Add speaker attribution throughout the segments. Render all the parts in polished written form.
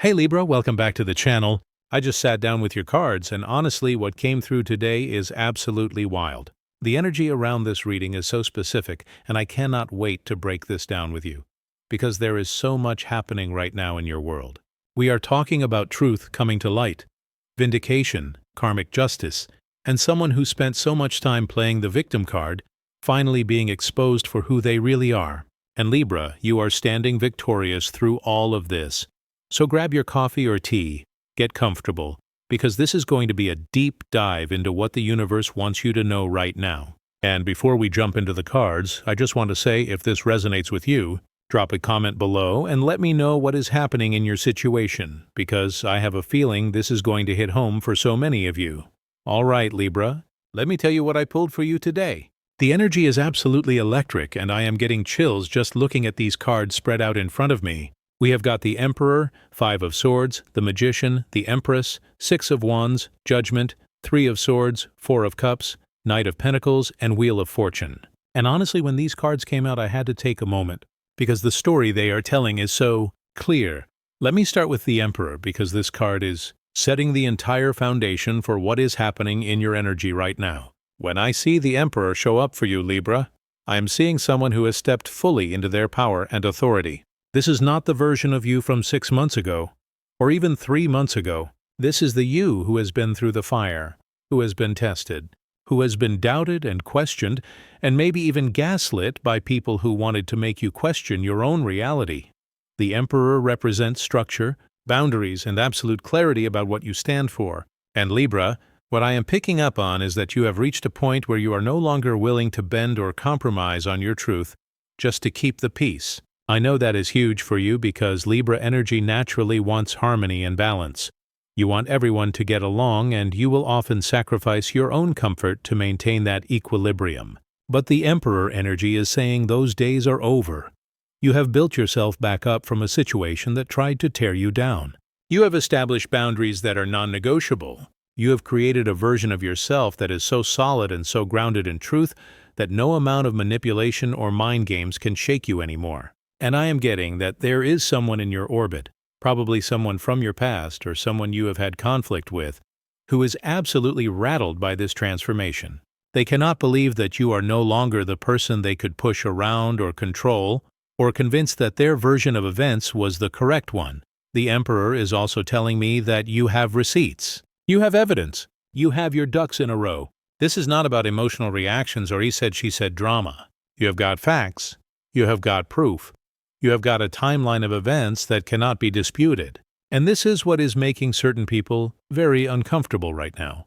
Speaker 1: Hey Libra, welcome back to the channel. I just sat down with your cards, and honestly, what came through today is absolutely wild. The energy around this reading is so specific, and I cannot wait to break this down with you, because there is so much happening right now in your world. We are talking about truth coming to light, vindication, karmic justice, and someone who spent so much time playing the victim card finally being exposed for who they really are. And Libra, you are standing victorious through all of this. So grab your coffee or tea, get comfortable, because this is going to be a deep dive into what the universe wants you to know right now. And before we jump into the cards, I just want to say if this resonates with you, drop a comment below and let me know what is happening in your situation, because I have a feeling this is going to hit home for so many of you. All right, Libra, let me tell you what I pulled for you today. The energy is absolutely electric, and I am getting chills just looking at these cards spread out in front of me. We have got the Emperor, 5 of Swords, the Magician, the Empress, 6 of Wands, Judgment, 3 of Swords, 4 of Cups, Knight of Pentacles, and Wheel of Fortune. And honestly, when these cards came out, I had to take a moment, because the story they are telling is so clear. Let me start with the Emperor, because this card is setting the entire foundation for what is happening in your energy right now. When I see the Emperor show up for you, Libra, I am seeing someone who has stepped fully into their power and authority. This is not the version of you from 6 months ago, or even 3 months ago. This is the you who has been through the fire, who has been tested, who has been doubted and questioned, and maybe even gaslit by people who wanted to make you question your own reality. The Emperor represents structure, boundaries, and absolute clarity about what you stand for. And Libra, what I am picking up on is that you have reached a point where you are no longer willing to bend or compromise on your truth just to keep the peace. I know that is huge for you because Libra energy naturally wants harmony and balance. You want everyone to get along, and you will often sacrifice your own comfort to maintain that equilibrium. But the Emperor energy is saying those days are over. You have built yourself back up from a situation that tried to tear you down. You have established boundaries that are non-negotiable. You have created a version of yourself that is so solid and so grounded in truth that no amount of manipulation or mind games can shake you anymore. And I am getting that there is someone in your orbit, probably someone from your past or someone you have had conflict with, who is absolutely rattled by this transformation. They cannot believe that you are no longer the person they could push around or control, or convinced that their version of events was the correct one. The Emperor is also telling me that you have receipts. You have evidence. You have your ducks in a row. This is not about emotional reactions or he said she said drama. You have got facts. You have got proof. You have got a timeline of events that cannot be disputed. And this is what is making certain people very uncomfortable right now,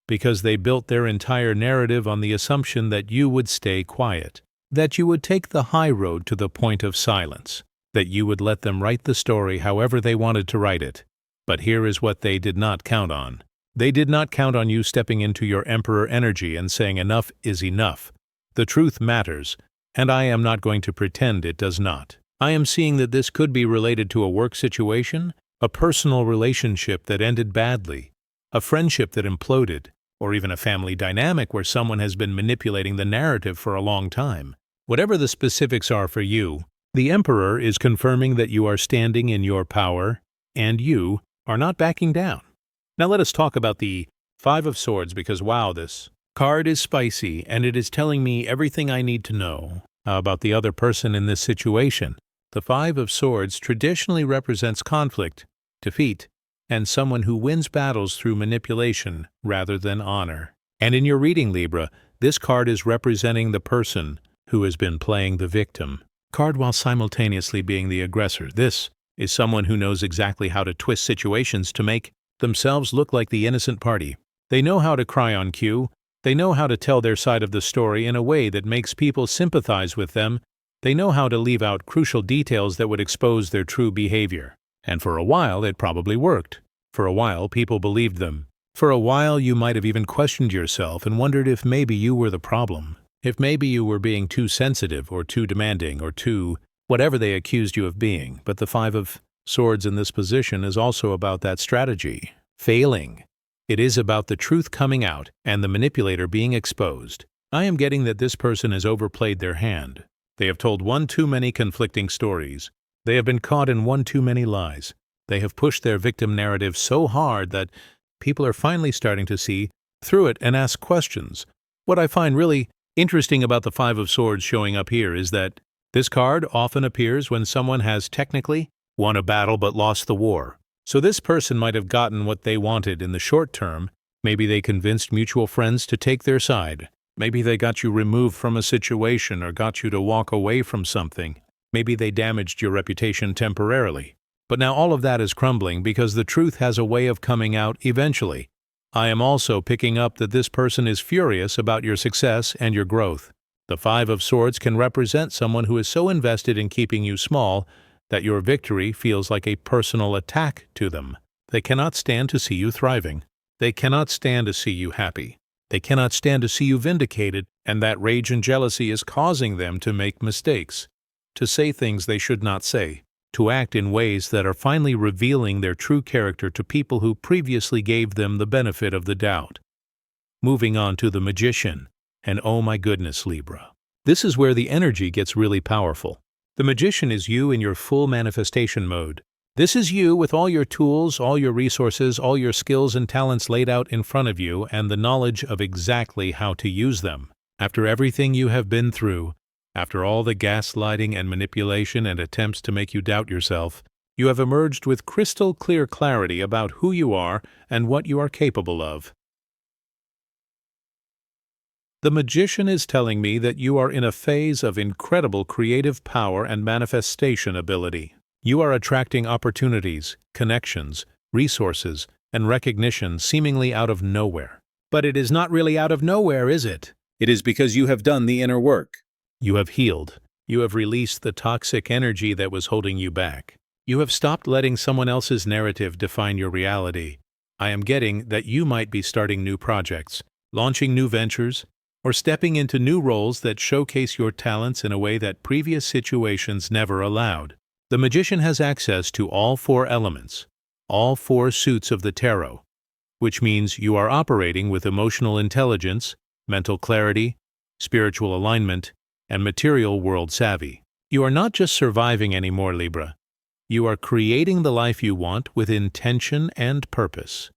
Speaker 1: because they built their entire narrative on the assumption that you would stay quiet, that you would take the high road to the point of silence, that you would let them write the story however they wanted to write it. But here is what they did not count on. They did not count on you stepping into your Emperor energy and saying enough is enough. The truth matters, and I am not going to pretend it does not. I am seeing that this could be related to a work situation, a personal relationship that ended badly, a friendship that imploded, or even a family dynamic where someone has been manipulating the narrative for a long time. Whatever the specifics are for you, the Emperor is confirming that you are standing in your power, and you are not backing down. Now let us talk about the 5 of Swords, because wow, this card is spicy, and it is telling me everything I need to know about the other person in this situation. The 5 of Swords traditionally represents conflict, defeat, and someone who wins battles through manipulation rather than honor. And in your reading, Libra, this card is representing the person who has been playing the victim card while simultaneously being the aggressor. This is someone who knows exactly how to twist situations to make themselves look like the innocent party. They know how to cry on cue. They know how to tell their side of the story in a way that makes people sympathize with them. They know how to leave out crucial details that would expose their true behavior. And for a while, it probably worked. For a while, people believed them. For a while, you might have even questioned yourself and wondered if maybe you were the problem. If maybe you were being too sensitive or too demanding or too whatever they accused you of being. But the 5 of Swords in this position is also about that strategy. Failing. It is about the truth coming out and the manipulator being exposed. I am getting that this person has overplayed their hand. They have told one too many conflicting stories. They have been caught in one too many lies. They have pushed their victim narrative so hard that people are finally starting to see through it and ask questions. What I find really interesting about the Five of Swords showing up here is that this card often appears when someone has technically won a battle but lost the war. So this person might have gotten what they wanted in the short term. Maybe they convinced mutual friends to take their side. Maybe they got you removed from a situation or got you to walk away from something. Maybe they damaged your reputation temporarily. But now all of that is crumbling because the truth has a way of coming out eventually. I am also picking up that this person is furious about your success and your growth. The Five of Swords can represent someone who is so invested in keeping you small that your victory feels like a personal attack to them. They cannot stand to see you thriving. They cannot stand to see you happy. They cannot stand to see you vindicated, and that rage and jealousy is causing them to make mistakes, to say things they should not say, to act in ways that are finally revealing their true character to people who previously gave them the benefit of the doubt. Moving on to the Magician, and oh my goodness, Libra. This is where the energy gets really powerful. The Magician is you in your full manifestation mode. This is you with all your tools, all your resources, all your skills and talents laid out in front of you, and the knowledge of exactly how to use them. After everything you have been through, after all the gaslighting and manipulation and attempts to make you doubt yourself, you have emerged with crystal clear clarity about who you are and what you are capable of. The Magician is telling me that you are in a phase of incredible creative power and manifestation ability. You are attracting opportunities, connections, resources, and recognition seemingly out of nowhere. But it is not really out of nowhere, is it? It is because you have done the inner work. You have healed. You have released the toxic energy that was holding you back. You have stopped letting someone else's narrative define your reality. I am getting that you might be starting new projects, launching new ventures, or stepping into new roles that showcase your talents in a way that previous situations never allowed. The Magician has access to all four elements, all four suits of the tarot, which means you are operating with emotional intelligence, mental clarity, spiritual alignment, and material world savvy. You are not just surviving anymore, Libra. You are creating the life you want with intention and purpose.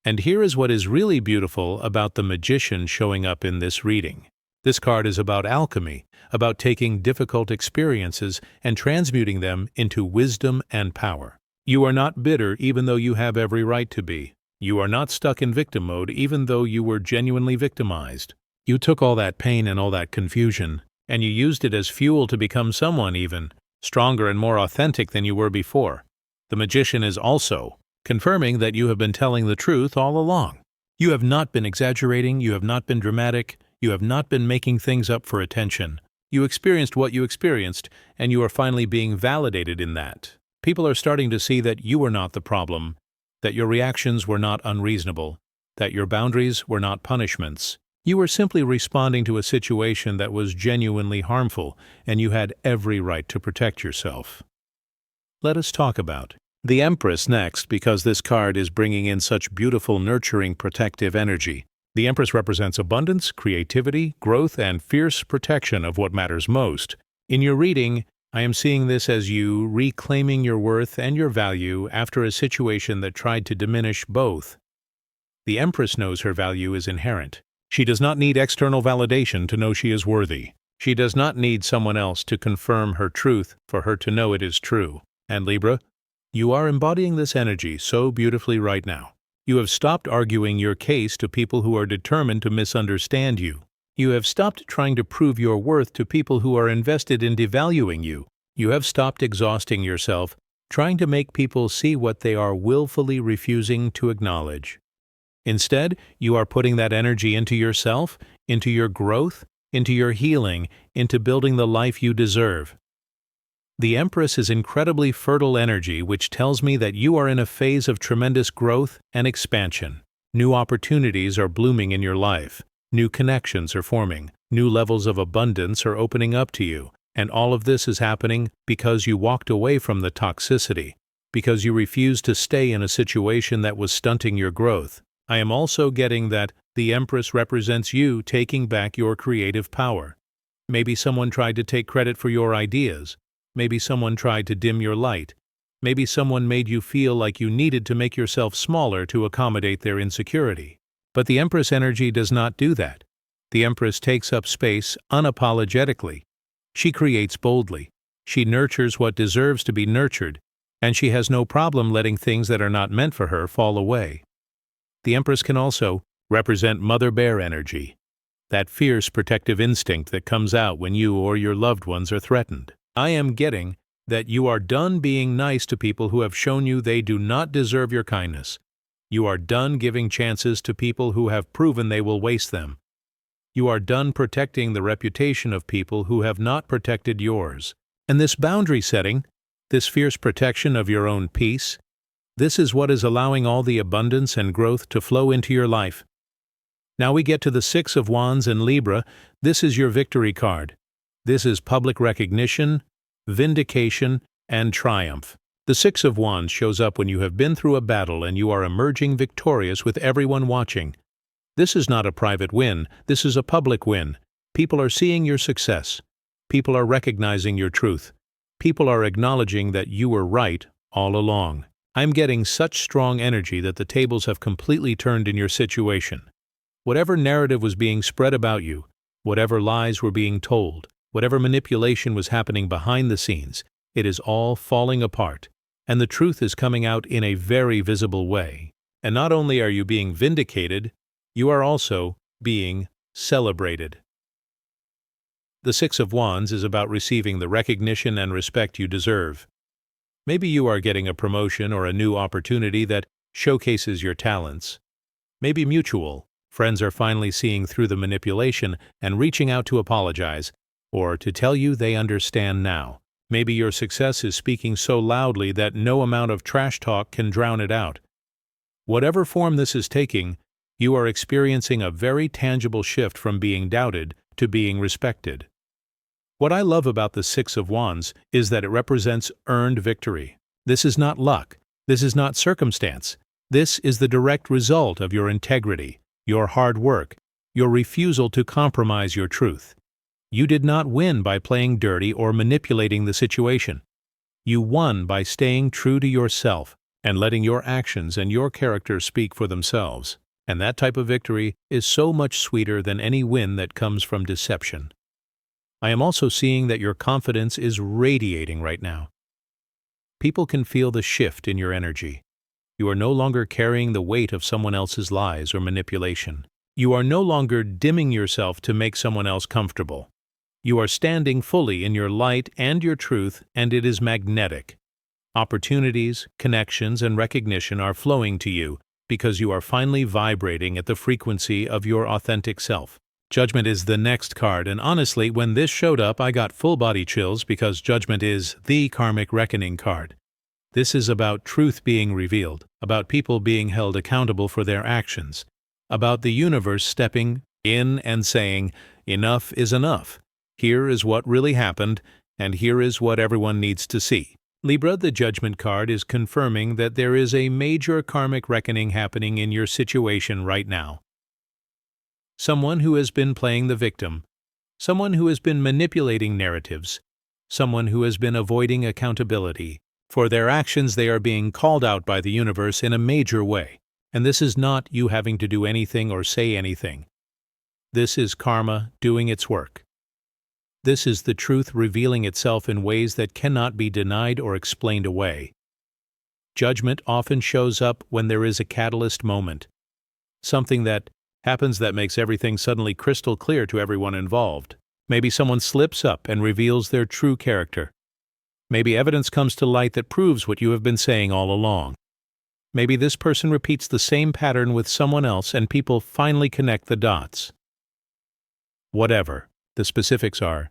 Speaker 1: And here is what is really beautiful about the Magician showing up in this reading. This card is about alchemy, about taking difficult experiences and transmuting them into wisdom and power. You are not bitter even though you have every right to be. You are not stuck in victim mode even though you were genuinely victimized. You took all that pain and all that confusion, and you used it as fuel to become someone even stronger and more authentic than you were before. The Magician is also confirming that you have been telling the truth all along. You have not been exaggerating, you have not been dramatic, you have not been making things up for attention. You experienced what you experienced, and you are finally being validated in that. People are starting to see that you were not the problem, that your reactions were not unreasonable, that your boundaries were not punishments. You were simply responding to a situation that was genuinely harmful, and you had every right to protect yourself. Let us talk about the Empress next, because this card is bringing in such beautiful, nurturing, protective energy. The Empress represents abundance, creativity, growth, and fierce protection of what matters most. In your reading, I am seeing this as you reclaiming your worth and your value after a situation that tried to diminish both. The Empress knows her value is inherent. She does not need external validation to know she is worthy. She does not need someone else to confirm her truth for her to know it is true. And Libra, you are embodying this energy so beautifully right now. You have stopped arguing your case to people who are determined to misunderstand you. You have stopped trying to prove your worth to people who are invested in devaluing you. You have stopped exhausting yourself trying to make people see what they are willfully refusing to acknowledge. Instead, you are putting that energy into yourself, into your growth, into your healing, into building the life you deserve. The Empress is incredibly fertile energy, which tells me that you are in a phase of tremendous growth and expansion. New opportunities are blooming in your life. New connections are forming. New levels of abundance are opening up to you. And all of this is happening because you walked away from the toxicity, because you refused to stay in a situation that was stunting your growth. I am also getting that the Empress represents you taking back your creative power. Maybe someone tried to take credit for your ideas. Maybe someone tried to dim your light. Maybe someone made you feel like you needed to make yourself smaller to accommodate their insecurity. But the Empress energy does not do that. The Empress takes up space unapologetically. She creates boldly. She nurtures what deserves to be nurtured, and she has no problem letting things that are not meant for her fall away. The Empress can also represent Mother Bear energy, that fierce protective instinct that comes out when you or your loved ones are threatened. I am getting that you are done being nice to people who have shown you they do not deserve your kindness. You are done giving chances to people who have proven they will waste them. You are done protecting the reputation of people who have not protected yours. And this boundary setting, this fierce protection of your own peace, this is what is allowing all the abundance and growth to flow into your life. Now we get to the Six of Wands in Libra. This is your victory card. This is public recognition, vindication, and triumph. The Six of Wands shows up when you have been through a battle and you are emerging victorious with everyone watching. This is not a private win, this is a public win. People are seeing your success. People are recognizing your truth. People are acknowledging that you were right all along. I'm getting such strong energy that the tables have completely turned in your situation. Whatever narrative was being spread about you, whatever lies were being told, whatever manipulation was happening behind the scenes, it is all falling apart, and the truth is coming out in a very visible way. And not only are you being vindicated, you are also being celebrated. The Six of Wands is about receiving the recognition and respect you deserve. Maybe you are getting a promotion or a new opportunity that showcases your talents. Maybe mutual. Friends are finally seeing through the manipulation and reaching out to apologize, or to tell you they understand now. Maybe your success is speaking so loudly that no amount of trash talk can drown it out. Whatever form this is taking, you are experiencing a very tangible shift from being doubted to being respected. What I love about the Six of Wands is that it represents earned victory. This is not luck. This is not circumstance. This is the direct result of your integrity, your hard work, your refusal to compromise your truth. You did not win by playing dirty or manipulating the situation. You won by staying true to yourself and letting your actions and your character speak for themselves. And that type of victory is so much sweeter than any win that comes from deception. I am also seeing that your confidence is radiating right now. People can feel the shift in your energy. You are no longer carrying the weight of someone else's lies or manipulation. You are no longer dimming yourself to make someone else comfortable. You are standing fully in your light and your truth, and it is magnetic. Opportunities, connections, and recognition are flowing to you because you are finally vibrating at the frequency of your authentic self. Judgment is the next card, and honestly, when this showed up, I got full-body chills because Judgment is the karmic reckoning card. This is about truth being revealed, about people being held accountable for their actions, about the universe stepping in and saying, enough is enough. Here is what really happened, and here is what everyone needs to see. Libra, the Judgment card, is confirming that there is a major karmic reckoning happening in your situation right now. Someone who has been playing the victim, someone who has been manipulating narratives, someone who has been avoiding accountability. For their actions, they are being called out by the universe in a major way. And this is not you having to do anything or say anything. This is karma doing its work. This is the truth revealing itself in ways that cannot be denied or explained away. Judgment often shows up when there is a catalyst moment, something that happens that makes everything suddenly crystal clear to everyone involved. Maybe someone slips up and reveals their true character. Maybe evidence comes to light that proves what you have been saying all along. Maybe this person repeats the same pattern with someone else and people finally connect the dots. Whatever the specifics are,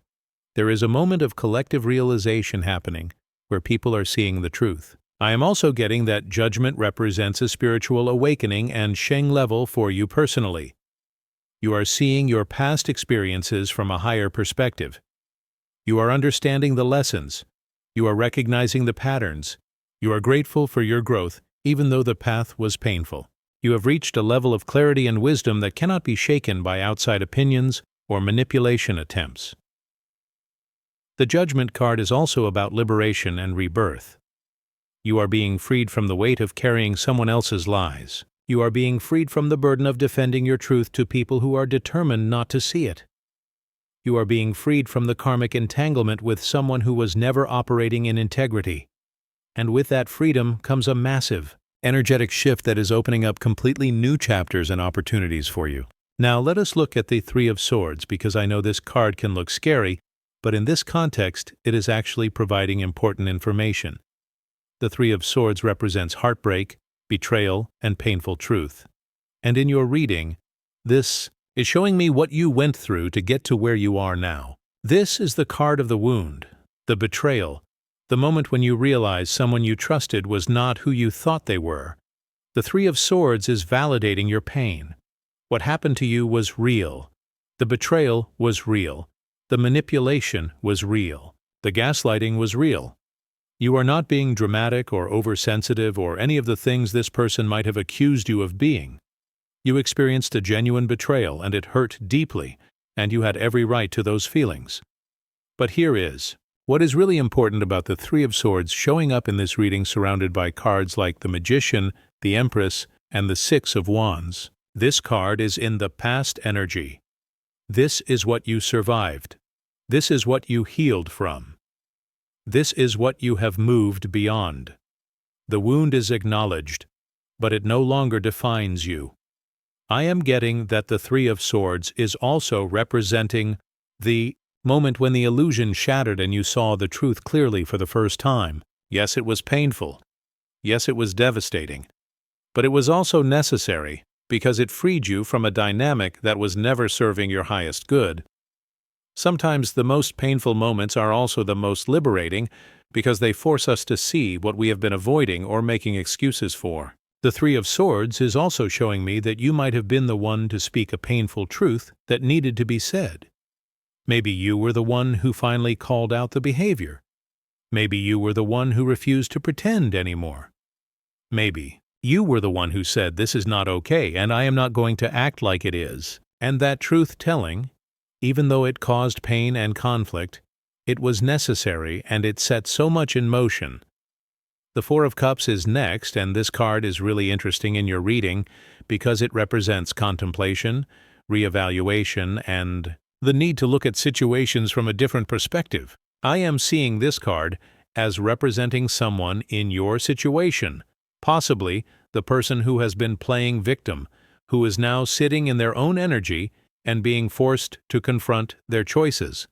Speaker 1: there is a moment of collective realization happening where people are seeing the truth. I am also getting that Judgment represents a spiritual awakening and Sheng level for you personally. You are seeing your past experiences from a higher perspective. You are understanding the lessons. You are recognizing the patterns. You are grateful for your growth, even though the path was painful. You have reached a level of clarity and wisdom that cannot be shaken by outside opinions or manipulation attempts. The Judgment card is also about liberation and rebirth. You are being freed from the weight of carrying someone else's lies. You are being freed from the burden of defending your truth to people who are determined not to see it. You are being freed from the karmic entanglement with someone who was never operating in integrity. And with that freedom comes a massive, energetic shift that is opening up completely new chapters and opportunities for you. Now let us look at the Three of Swords, because I know this card can look scary, but in this context, it is actually providing important information. The Three of Swords represents heartbreak, betrayal, and painful truth. And in your reading, this is showing me what you went through to get to where you are now. This is the card of the wound, the betrayal, the moment when you realize someone you trusted was not who you thought they were. The Three of Swords is validating your pain. What happened to you was real. The betrayal was real. The manipulation was real. The gaslighting was real. You are not being dramatic or oversensitive or any of the things this person might have accused you of being. You experienced a genuine betrayal, and it hurt deeply, and you had every right to those feelings. But here is what is really important about the Three of Swords showing up in this reading, surrounded by cards like the Magician, the Empress, and the Six of Wands. This card is in the past energy. This is what you survived. This is what you healed from. This is what you have moved beyond. The wound is acknowledged, but it no longer defines you. I am getting that the Three of Swords is also representing the moment when the illusion shattered and you saw the truth clearly for the first time. Yes, it was painful. Yes, it was devastating. But it was also necessary, because it freed you from a dynamic that was never serving your highest good. Sometimes the most painful moments are also the most liberating, because they force us to see what we have been avoiding or making excuses for. The Three of Swords is also showing me that you might have been the one to speak a painful truth that needed to be said. Maybe you were the one who finally called out the behavior. Maybe you were the one who refused to pretend anymore. Maybe you were the one who said, "This is not okay, and I am not going to act like it is." And that truth-telling, even though it caused pain and conflict, it was necessary, and it set so much in motion. The Four of Cups is next, and this card is really interesting in your reading because it represents contemplation, reevaluation, and the need to look at situations from a different perspective. I am seeing this card as representing someone in your situation, possibly the person who has been playing victim, who is now sitting in their own energy and being forced to confront their choices.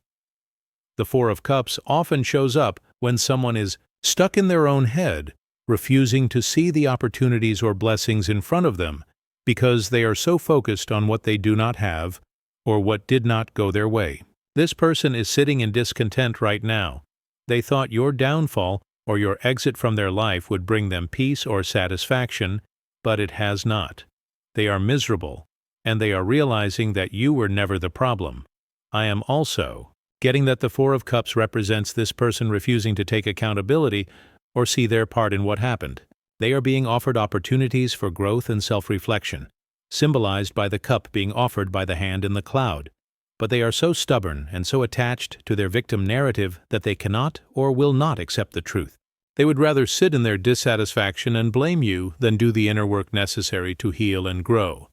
Speaker 1: The Four of Cups often shows up when someone is stuck in their own head, refusing to see the opportunities or blessings in front of them because they are so focused on what they do not have or what did not go their way. This person is sitting in discontent right now. They thought your downfall or your exit from their life would bring them peace or satisfaction, but it has not. They are miserable, and they are realizing that you were never the problem. I am also getting that the Four of Cups represents this person refusing to take accountability or see their part in what happened. They are being offered opportunities for growth and self-reflection, symbolized by the cup being offered by the hand in the cloud. But they are so stubborn and so attached to their victim narrative that they cannot or will not accept the truth. They would rather sit in their dissatisfaction and blame you than do the inner work necessary to heal and grow.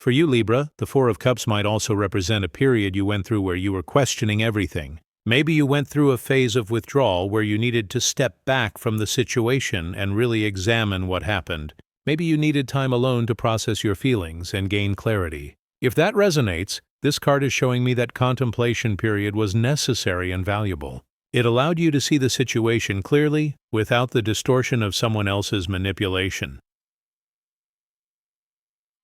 Speaker 1: For you, Libra, the Four of Cups might also represent a period you went through where you were questioning everything. Maybe you went through a phase of withdrawal where you needed to step back from the situation and really examine what happened. Maybe you needed time alone to process your feelings and gain clarity. If that resonates, this card is showing me that contemplation period was necessary and valuable. It allowed you to see the situation clearly without the distortion of someone else's manipulation.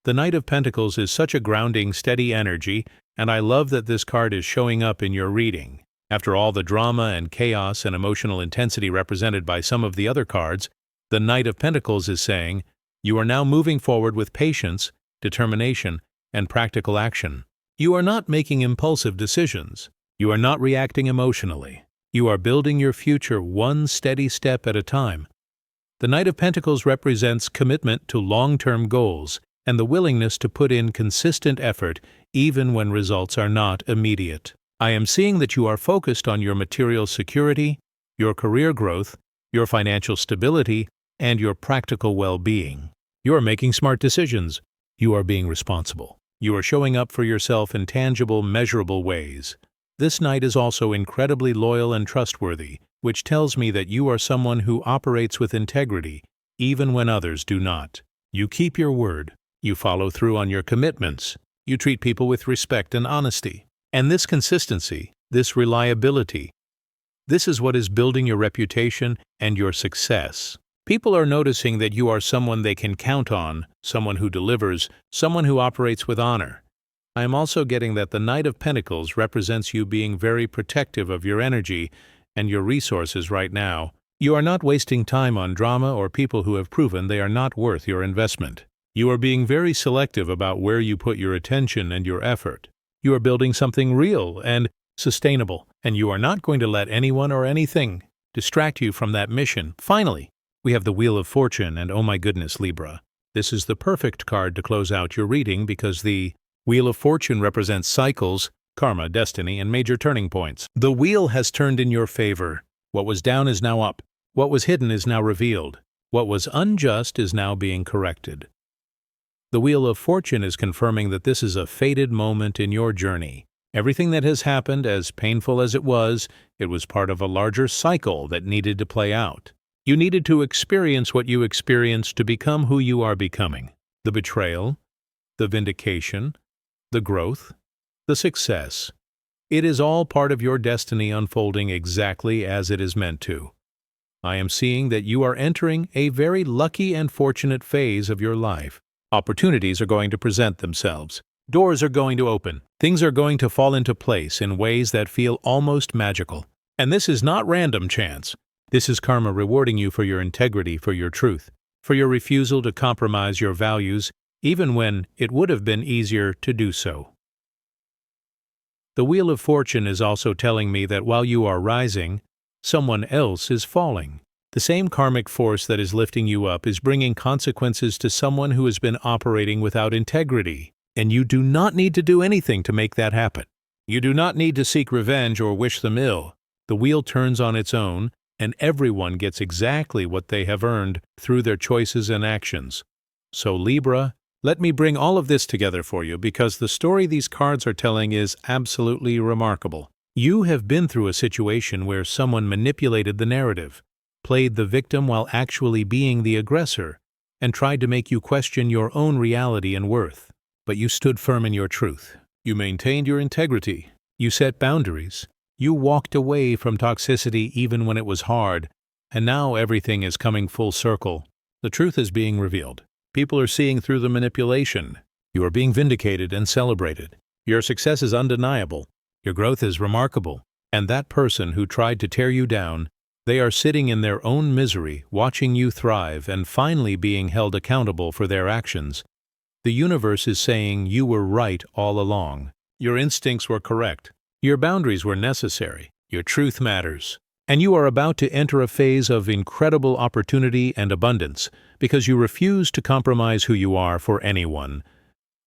Speaker 1: The Knight of Pentacles is such a grounding, steady energy, and I love that this card is showing up in your reading. After all the drama and chaos and emotional intensity represented by some of the other cards, the Knight of Pentacles is saying, you are now moving forward with patience, determination, and practical action. You are not making impulsive decisions. You are not reacting emotionally. You are building your future one steady step at a time. The Knight of Pentacles represents commitment to long-term goals and the willingness to put in consistent effort even when results are not immediate. I am seeing that you are focused on your material security, your career growth, your financial stability, and your practical well-being. You are making smart decisions. You are being responsible. You are showing up for yourself in tangible, measurable ways. This knight is also incredibly loyal and trustworthy, which tells me that you are someone who operates with integrity, even when others do not. You keep your word. You follow through on your commitments. You treat people with respect and honesty. And this consistency, this reliability, this is what is building your reputation and your success. People are noticing that you are someone they can count on, someone who delivers, someone who operates with honor. I am also getting that the Knight of Pentacles represents you being very protective of your energy and your resources right now. You are not wasting time on drama or people who have proven they are not worth your investment. You are being very selective about where you put your attention and your effort. You are building something real and sustainable, and you are not going to let anyone or anything distract you from that mission. Finally, we have the Wheel of Fortune, and oh my goodness, Libra. This is the perfect card to close out your reading because the Wheel of Fortune represents cycles, karma, destiny, and major turning points. The wheel has turned in your favor. What was down is now up. What was hidden is now revealed. What was unjust is now being corrected. The Wheel of Fortune is confirming that this is a fated moment in your journey. Everything that has happened, as painful as it was part of a larger cycle that needed to play out. You needed to experience what you experienced to become who you are becoming. The betrayal, the vindication, the growth, the success. It is all part of your destiny unfolding exactly as it is meant to. I am seeing that you are entering a very lucky and fortunate phase of your life. Opportunities are going to present themselves. Doors are going to open. Things are going to fall into place in ways that feel almost magical. And this is not random chance. This is karma rewarding you for your integrity, for your truth, for your refusal to compromise your values, even when it would have been easier to do so. The Wheel of Fortune is also telling me that while you are rising, someone else is falling. The same karmic force that is lifting you up is bringing consequences to someone who has been operating without integrity. And you do not need to do anything to make that happen. You do not need to seek revenge or wish them ill. The wheel turns on its own, and everyone gets exactly what they have earned through their choices and actions. So Libra, let me bring all of this together for you because the story these cards are telling is absolutely remarkable. You have been through a situation where someone manipulated the narrative, played the victim while actually being the aggressor, and tried to make you question your own reality and worth. But you stood firm in your truth. You maintained your integrity. You set boundaries. You walked away from toxicity even when it was hard. And now everything is coming full circle. The truth is being revealed. People are seeing through the manipulation. You are being vindicated and celebrated. Your success is undeniable. Your growth is remarkable. And that person who tried to tear you down, they are sitting in their own misery, watching you thrive and finally being held accountable for their actions. The universe is saying you were right all along. Your instincts were correct. Your boundaries were necessary. Your truth matters. And you are about to enter a phase of incredible opportunity and abundance because you refuse to compromise who you are for anyone.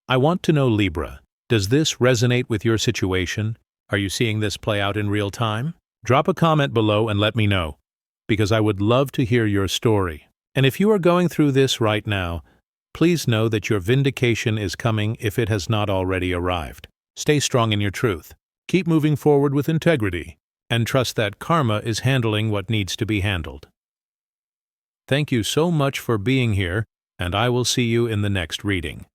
Speaker 1: I want to know, Libra, does this resonate with your situation? Are you seeing this play out in real time? Drop a comment below and let me know, because I would love to hear your story. And if you are going through this right now, please know that your vindication is coming if it has not already arrived. Stay strong in your truth. Keep moving forward with integrity, and trust that karma is handling what needs to be handled. Thank you so much for being here, and I will see you in the next reading.